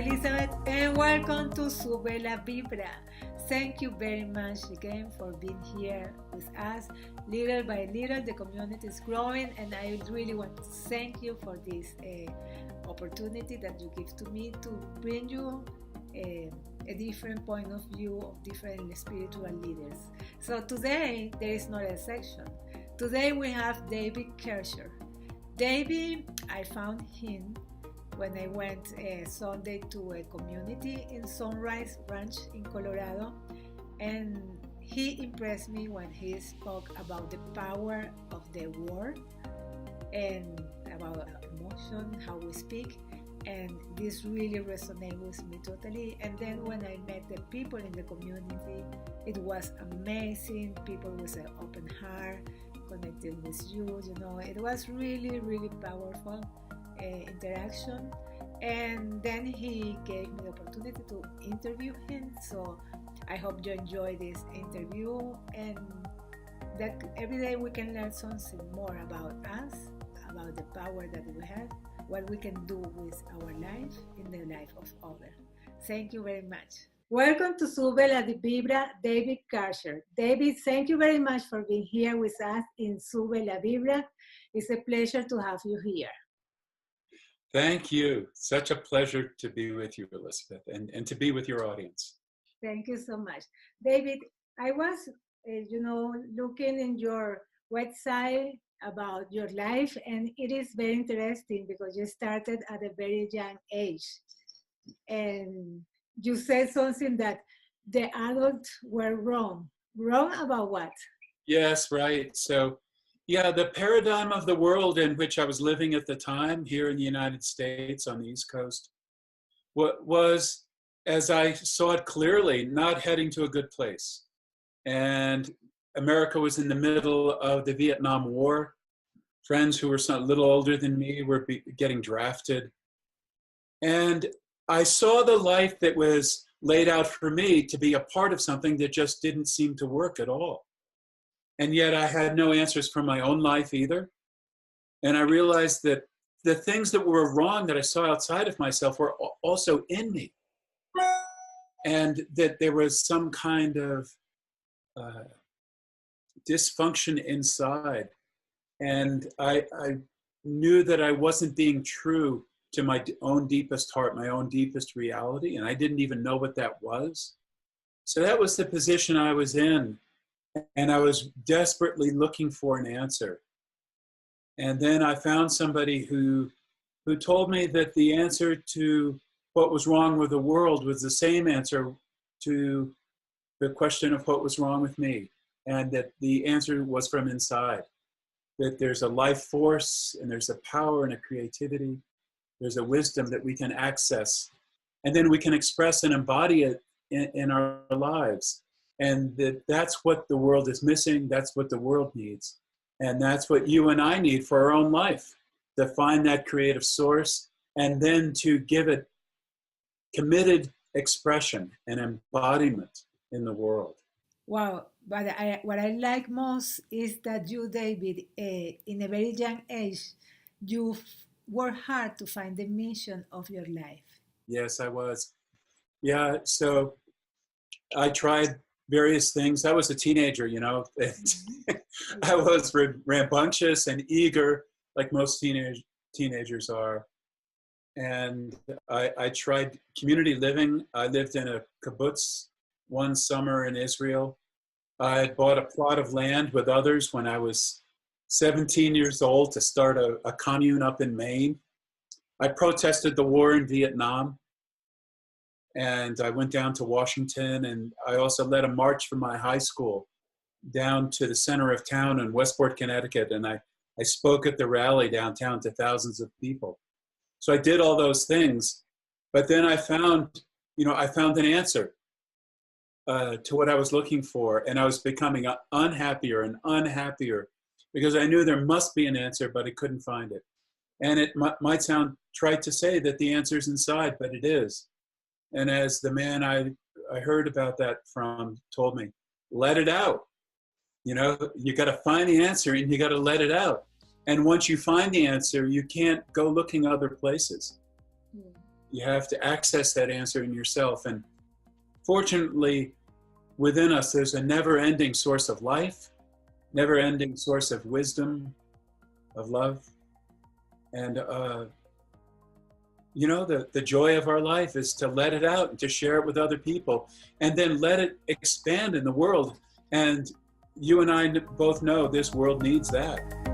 Elizabeth, and welcome to Sube la Vibra. Thank you very much again for being here with us. Little by little, the community is growing, and I really want to thank you for this opportunity that you give to me to bring you a different point of view of different spiritual leaders. So today, there is not a section. Today we have David Karchere. David, I found him when I went Sunday to a community in Sunrise Ranch in Colorado, and he impressed me when he spoke about the power of the word and about emotion, how we speak, and this really resonated with me totally. And then when I met the people in the community, it was amazing. People with an open heart, connecting with you, it was really, really powerful interaction. And then he gave me the opportunity to interview him, so I hope you enjoy this interview and that every day we can learn something more about us, about the power that we have, what we can do with our life in the life of others. Thank you very much. Welcome to Sube la Vibra, David Karchere. David, thank you very much for being here with us in Sube la Vibra. It's a pleasure to have you here. Thank you. Such a pleasure to be with you, Elizabeth, and to be with your audience. Thank you so much. David, I was, looking in your website about your life, and it is very interesting because you started at a very young age. And you said something that the adults were wrong. Wrong about what? Yes, right. So, yeah, the paradigm of the world in which I was living at the time here in the United States on the East Coast was, as I saw it clearly, not heading to a good place. And America was in the middle of the Vietnam War. Friends who were a little older than me were getting drafted. And I saw the life that was laid out for me to be a part of something that just didn't seem to work at all. And yet I had no answers for my own life either. And I realized that the things that were wrong that I saw outside of myself were also in me. And that there was some kind of dysfunction inside. And I knew that I wasn't being true to my own deepest heart, my own deepest reality. And I didn't even know what that was. So that was the position I was in. And I was desperately looking for an answer. And then I found somebody who told me that the answer to what was wrong with the world was the same answer to the question of what was wrong with me. And that the answer was from inside. That there's a life force, and there's a power and a creativity. There's a wisdom that we can access. And then we can express and embody it in our lives. And that's what the world is missing. That's what the world needs. And that's what you and I need for our own life, to find that creative source and then to give it committed expression and embodiment in the world. Wow, but what I like most is that you, David, in a very young age, you worked hard to find the mission of your life. Yes, I was. Yeah, so I tried various things. I was a teenager, I was rambunctious and eager, like most teenagers are. And I tried community living. I lived in a kibbutz one summer in Israel. I had bought a plot of land with others when I was 17 years old to start a commune up in Maine. I protested the war in Vietnam. And I went down to Washington, and I also led a march from my high school down to the center of town in Westport, Connecticut. And I spoke at the rally downtown to thousands of people. So I did all those things. But then I found an answer to what I was looking for. And I was becoming unhappier and unhappier because I knew there must be an answer, but I couldn't find it. And it might sound trite to say that the answer's inside, but it is. And as the man I heard about that from told me, let it out. You got to find the answer and you got to let it out. And once you find the answer, you can't go looking other places. You have to access that answer in yourself. And fortunately, within us, there's a never-ending source of life, never-ending source of wisdom, of love. And, you know, the joy of our life is to let it out and to share it with other people, and then let it expand in the world. And you and I both know this world needs that.